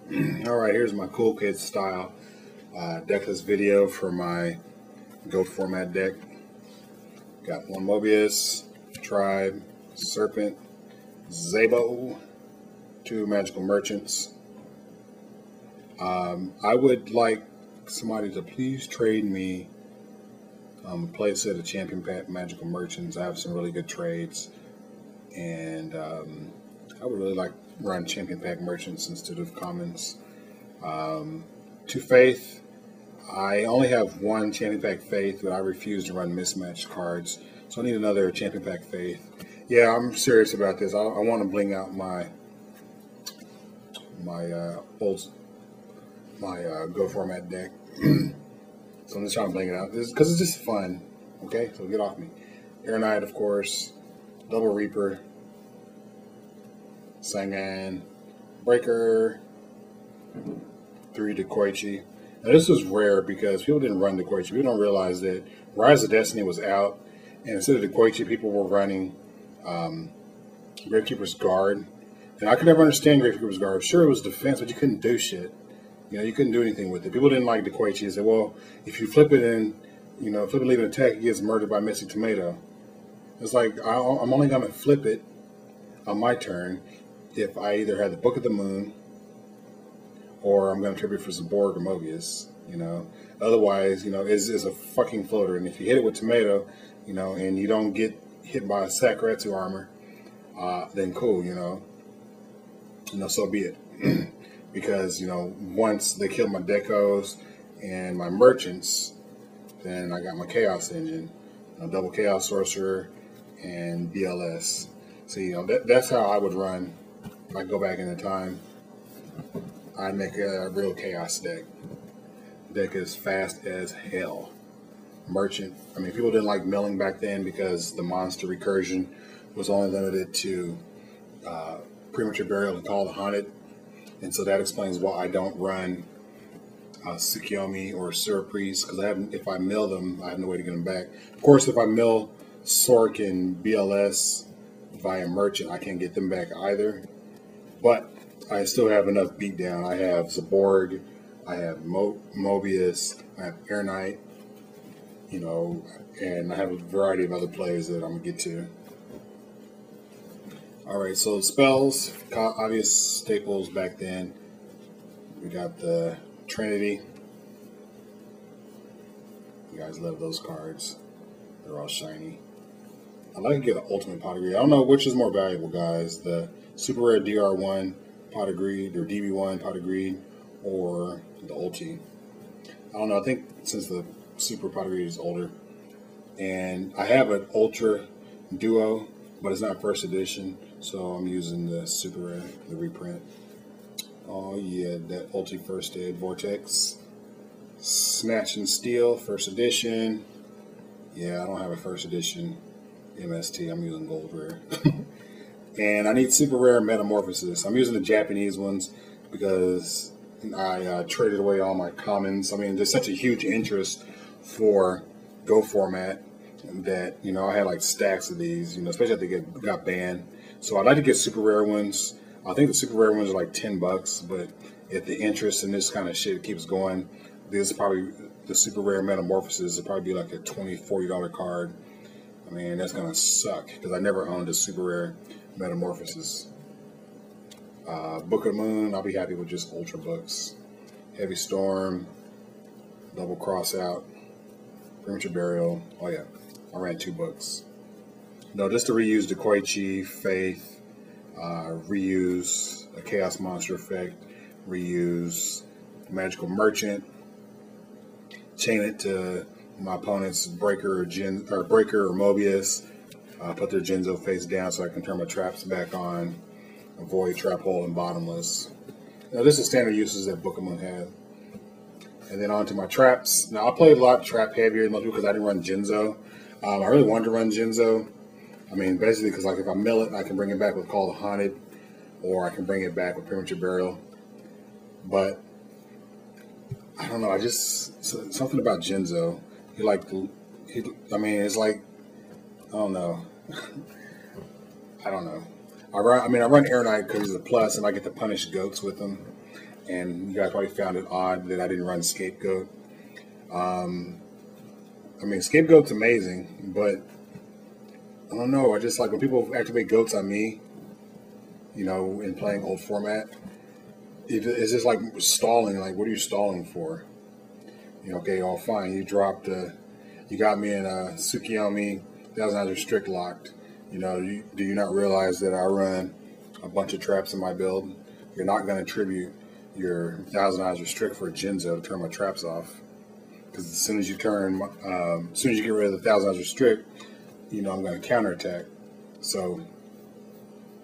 Alright, here's my cool kid style decklist video for my goat format deck. Got one Mobius, Tribe, Serpent, Zabo, two Magical Merchants. I would like somebody to please trade me a play set of Champion Pack Magical Merchants. I have some really good trades, and I would really like to run Champion Pack Merchants instead of commons. To Faith, I only have one Champion Pack Faith, but I refuse to run mismatched cards, so I need another Champion Pack Faith. Yeah, I'm serious about this. I want to bling out my Go format deck. So I'm just trying to bling it out because it's just fun. Okay, so get off me. Air Knight, of course, Double Reaper, Sangan, Breaker, 3 Dekoichi. Now this was rare because people didn't run Dekoichi. People don't realize that Rise of Destiny was out, and instead of Dekoichi, people were running Gravekeeper's Guard. And I could never understand Gravekeeper's Guard. Sure, it was defense, but you couldn't do shit. You know, you couldn't do anything with it. People didn't like Dekoichi. They said, well, if you flip it and, flip and leave an attack, it gets murdered by Mystic Tomato. It's like, I'm only going to flip it on my turn if I either have the Book of the Moon or I'm going to tribute for Zaborg or Mobius, Otherwise, it's a fucking floater. And if you hit it with Tomato, and you don't get hit by a Sakuretsu armor, then cool, so be it. Because, once they kill my Decos and my Merchants, then I got my Chaos Engine, double Chaos Sorcerer, and BLS. So, that's how I would run if I go back into time. I'd make a real Chaos deck. Deck is fast as hell. Merchant, people didn't like milling back then because the monster recursion was only limited to Premature Burial and Call the Haunted. And so that explains why I don't run Tsukiyomi or Surprise, because if I mill them, I have no way to get them back. Of course, if I mill Sork and BLS via Merchant, I can't get them back either. But I still have enough beatdown. I have Zaborg, I have Mobius, I have Air Knight, and I have a variety of other plays that I'm going to get to. Alright, so spells, obvious staples back then. We got the Trinity. You guys love those cards. They're all shiny. I'd like to get an Ultimate Pot of Greed. I don't know which is more valuable, guys. The Super Rare DR1 Pot of Greed, or DB1 Pot of Greed, or the Ulti. I don't know, I think since the Super Pot of Greed is older. And I have an Ultra Duo, but it's not first edition, so I'm using the Super Rare, the reprint. Oh yeah, that Ulti First Aid Vortex. Snatch and Steal, first edition. Yeah, I don't have a first edition MST, I'm using Gold Rare. And I need Super Rare Metamorphosis. I'm using the Japanese ones because I traded away all my commons. There's such a huge interest for Go format that, I had like stacks of these, especially after they got banned. So I'd like to get super rare ones. I think the super rare ones are like $10, but if the interest in this kind of shit keeps going, this is probably the super rare Metamorphosis will probably be like a $20, $40 card. That's gonna suck because I never owned a super rare Metamorphosis. Book of the Moon, I'll be happy with just Ultra books. Heavy Storm, Double Cross Out, Premature Burial. Oh yeah, I ran 2 books. No, just to reuse Dekoichi, Faith, reuse a Chaos Monster effect, reuse Magical Merchant, chain it to my opponent's Breaker or Mobius, put their Jinzo face down so I can turn my traps back on, avoid Trap Hole and Bottomless. Now this is standard uses that Book of Moon had. And then on to my traps. Now I played a lot trap heavier than most people because I didn't run Jinzo. I really wanted to run Jinzo. Basically because like if I mill it, I can bring it back with Call the Haunted, or I can bring it back with Premature Burial. But I don't know. Something about Jinzo. It's like, I don't know. I don't know. I run Air Knight because he's a plus, and I get to punish goats with him. and you guys probably found it odd that I didn't run Scapegoat. I mean, Scapegoat's amazing, but I don't know. I just like when people activate goats on me, you know, in playing old format. It's just like stalling. Like, what are you stalling for? You know, okay, all fine. You dropped, you got me in Tsukiyomi, Thousand Eyes Restrict locked. You know, do you not realize that I run a bunch of traps in my build? You're not going to attribute your Thousand Eyes Restrict for a Jinzo to turn my traps off. Because as soon as you turn, as soon as you get rid of the Thousand Eyes Restrict, you know I'm going to counterattack. So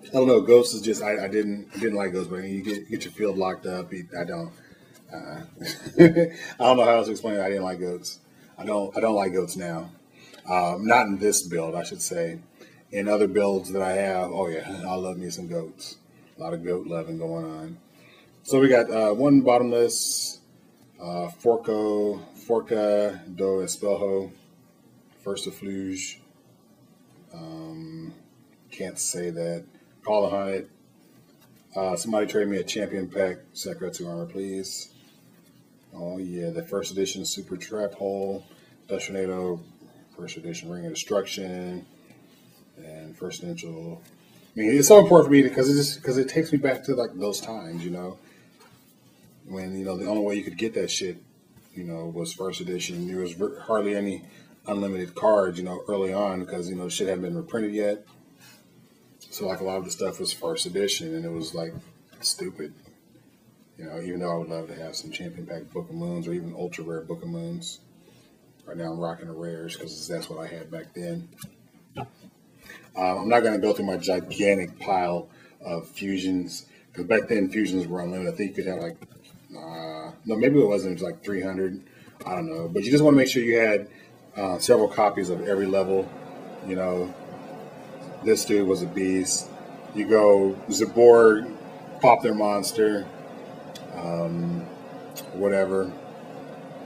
I don't know. Ghosts is just I didn't like Ghosts, but you get your field locked up. I don't. I don't know how else to explain it. I didn't like Goats. I don't like Goats now. Not in this build, I should say. In other builds that I have, oh yeah, I love me some Goats. A lot of goat loving going on. So we got one bottomless, Forca do Espelho, First of Fluge. Can't say that. Call a Haunted. Somebody trade me a champion pack Sekretsu armor, please. Oh yeah, the first edition Super Trap Hole, Special NATO, first edition Ring of Destruction, and first edition. I mean, it's so important for me because it takes me back to like those times, you know, when you know the only way you could get that shit, you know, was first edition. There was hardly any unlimited cards, you know, early on because you know shit hadn't been reprinted yet. So like a lot of the stuff was first edition, and it was like stupid. You know, even though I would love to have some champion pack Book of Moons or even ultra rare Book of Moons. Right now I'm rocking the rares because that's what I had back then. I'm not going to go through my gigantic pile of fusions because back then fusions were unlimited. I think you could have like, no, maybe it wasn't. It was like 300. I don't know. But you just want to make sure you had several copies of every level. You know, this dude was a beast. You go Zaborg, pop their monster. Whatever,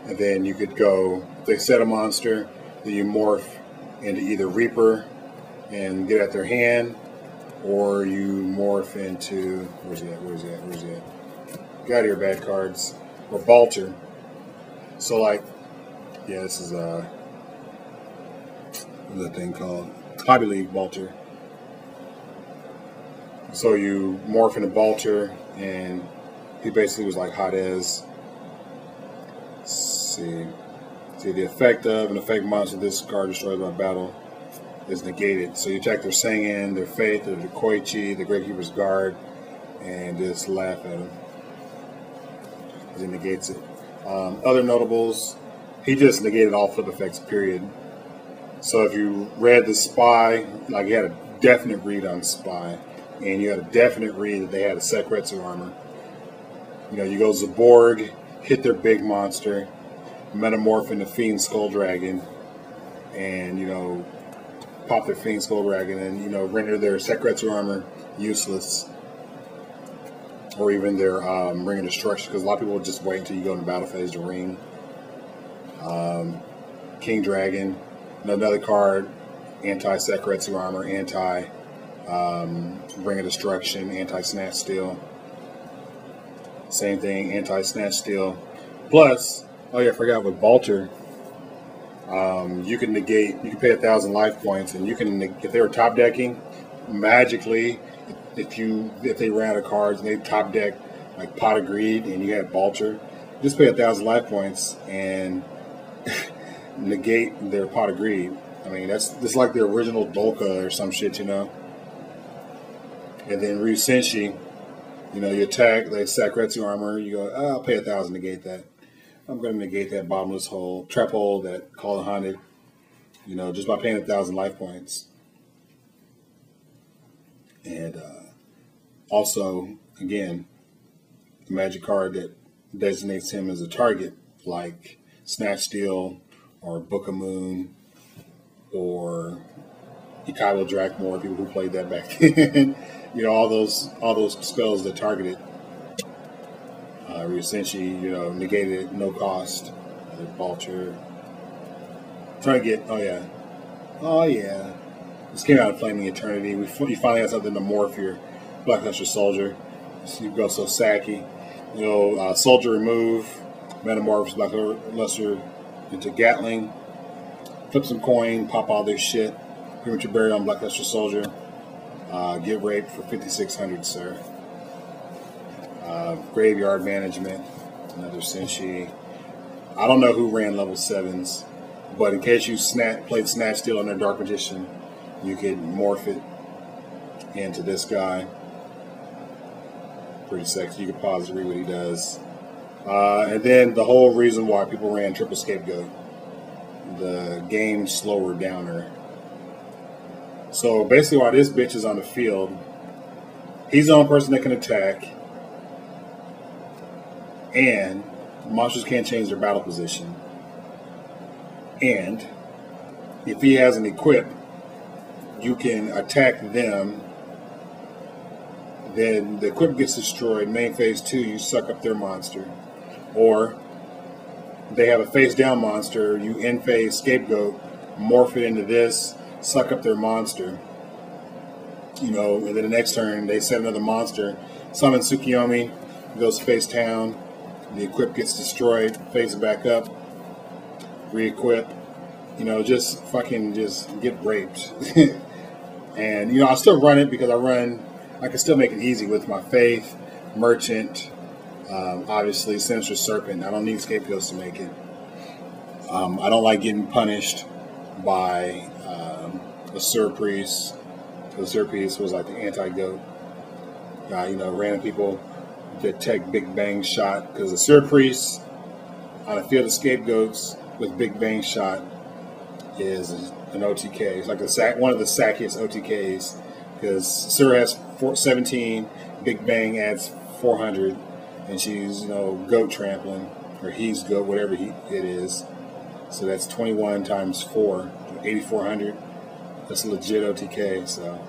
and then you could go, if they set a monster, then you morph into either Reaper and get at their hand, or you morph into, where's he at? Get out of here, bad cards, or Balter. So like, yeah, this is what's that thing called? Hobby League Balter. So you morph into Balter, and he basically was like hot as. See the effect of an effect monster this card destroyed by battle is negated. So you attack their Sengen, their Faith, their Koichi, the Gravekeeper's Guard, and just laugh at him because he negates it. Other notables, he just negated all flip effects, period. So if you read the Spy, like you had a definite read on Spy, and you had a definite read that they had a Sekretsu armor. You know, you go Zaborg, hit their big monster, metamorph into Fiend Skull Dragon, and, you know, pop their Fiend Skull Dragon and, you know, render their Sekretsu armor useless. Or even their Ring of Destruction, because a lot of people will just wait until you go into battle phase to ring. King Dragon, another card, anti-Sekretsu armor, anti-Ring of Destruction, anti-Snatch Steal. Same thing, anti-Snatch Steal. Plus, oh yeah, I forgot with Balter, you can negate, you can pay 1,000 life points, and you can, if they were top decking, magically, if they ran out of cards and they top deck like Pot of Greed and you had Balter, just pay 1,000 life points and negate their Pot of Greed. I mean, that's like the original Dolka or some shit, you know. And then Ryu Senshi, you know, you attack, they Sekretsu armor, you go, oh, I'll pay 1,000 to negate that. I'm going to negate that bottomless hole, trap hole, that Call of Haunted, you know, just by paying 1,000 life points. And also, again, the magic card that designates him as a target, like Snatch Steal or Book of Moon or Ikaiwa Drakmore, people who played that back then. You know, all those spells that targeted Ryusenshi, you know, negated it, no cost. Balter. Trying to get, oh yeah. This came out of Flaming Eternity. You finally have something to morph your Black Huster Soldier. So you go so sacky. Soldier remove, metamorph Black Luster into Gatling, flip some coin, pop all this shit, premature burial on Black Luster Soldier, get raped for 5,600, sir. Graveyard management, another Senshi. I don't know who ran level 7s, but in case you played Snatch Steal under Dark Magician, you could morph it into this guy. Pretty sexy. You can pause to read what he does. And then the whole reason why people ran Triple Scapegoat, the game slower downer. So basically while this bitch is on the field, he's the only person that can attack, and monsters can't change their battle position. And if he has an equip, you can attack them. Then the equip gets destroyed. Main phase 2, you suck up their monster. Or they have a face down monster, you end phase Scapegoat, morph it into this, suck up their monster. And then the next turn they set another monster, summon Tsukiyomi, goes face down, the equip gets destroyed, phase it back up, re-equip. Just get raped. And I still run it because I can still make it easy with my Faith, Merchant, obviously Sinister Serpent. I don't need Scapegoats to make it. I don't like getting punished by a Sur Priest. The Sur Priest was like the anti-goat. Random people detect Big Bang Shot, because the Sur Priest on a field of Scapegoats with Big Bang Shot is an OTK. It's like one of the sackiest OTKs, because Sur has 17, Big Bang adds 400, and she's goat trampling, or he's goat, whatever it is. So that's 21 times 4, 8,400. That's a legit OTK. So,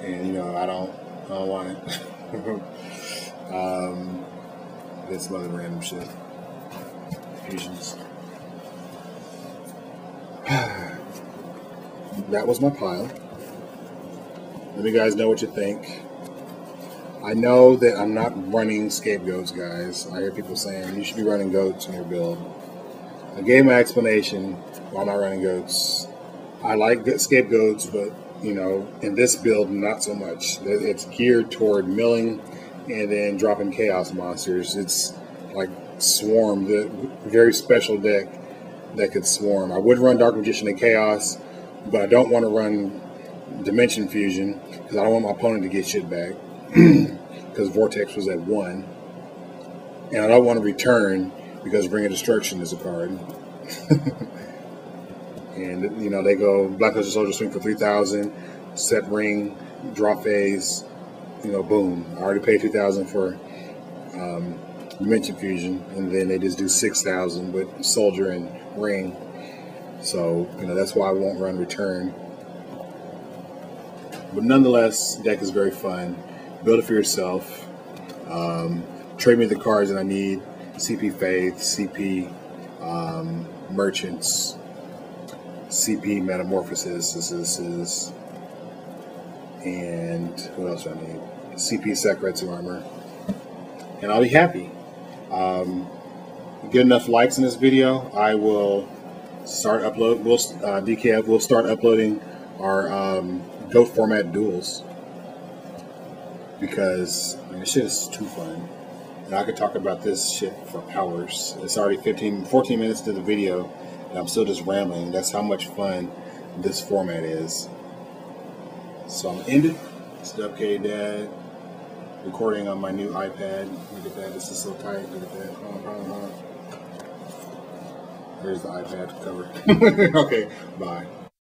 and I don't want it. That's some other random shit. Fusions. That was my pile. Let me guys know what you think. I know that I'm not running Scapegoats, guys. I hear people saying you should be running goats in your build. I gave my explanation why I'm not running goats. I like Scapegoats, but in this build, not so much. It's geared toward milling and then dropping chaos monsters. It's like Swarm, the very special deck that could swarm. I would run Dark Magician and Chaos, but I don't want to run Dimension Fusion because I don't want my opponent to get shit back because Vortex was at 1, and I don't want to return because Ring of Destruction is a card. And they go Black Luster Soldier, swing for 3,000, set ring, draw phase, boom. I already paid 2,000 for Dimension Fusion, and then they just do 6,000 with Soldier and ring. So that's why I won't run return. But nonetheless, deck is very fun. Build it for yourself. Trade me the cards that I need. CP Faith, CP Merchants, CP Metamorphosis, and what else do I need? CP Sakuretsu Armor, and I'll be happy. Get enough likes in this video, I will start upload. DKF will start uploading our GOAT format duels, because this shit is too fun. And I could talk about this shit for hours. It's already 14 minutes to the video, and I'm still just rambling. That's how much fun this format is. So I'm gonna end it. It's DUBKDAD recording on my new iPad. Look at that. This is so tight. Look at that. Hold on. There's the iPad cover. Okay, bye.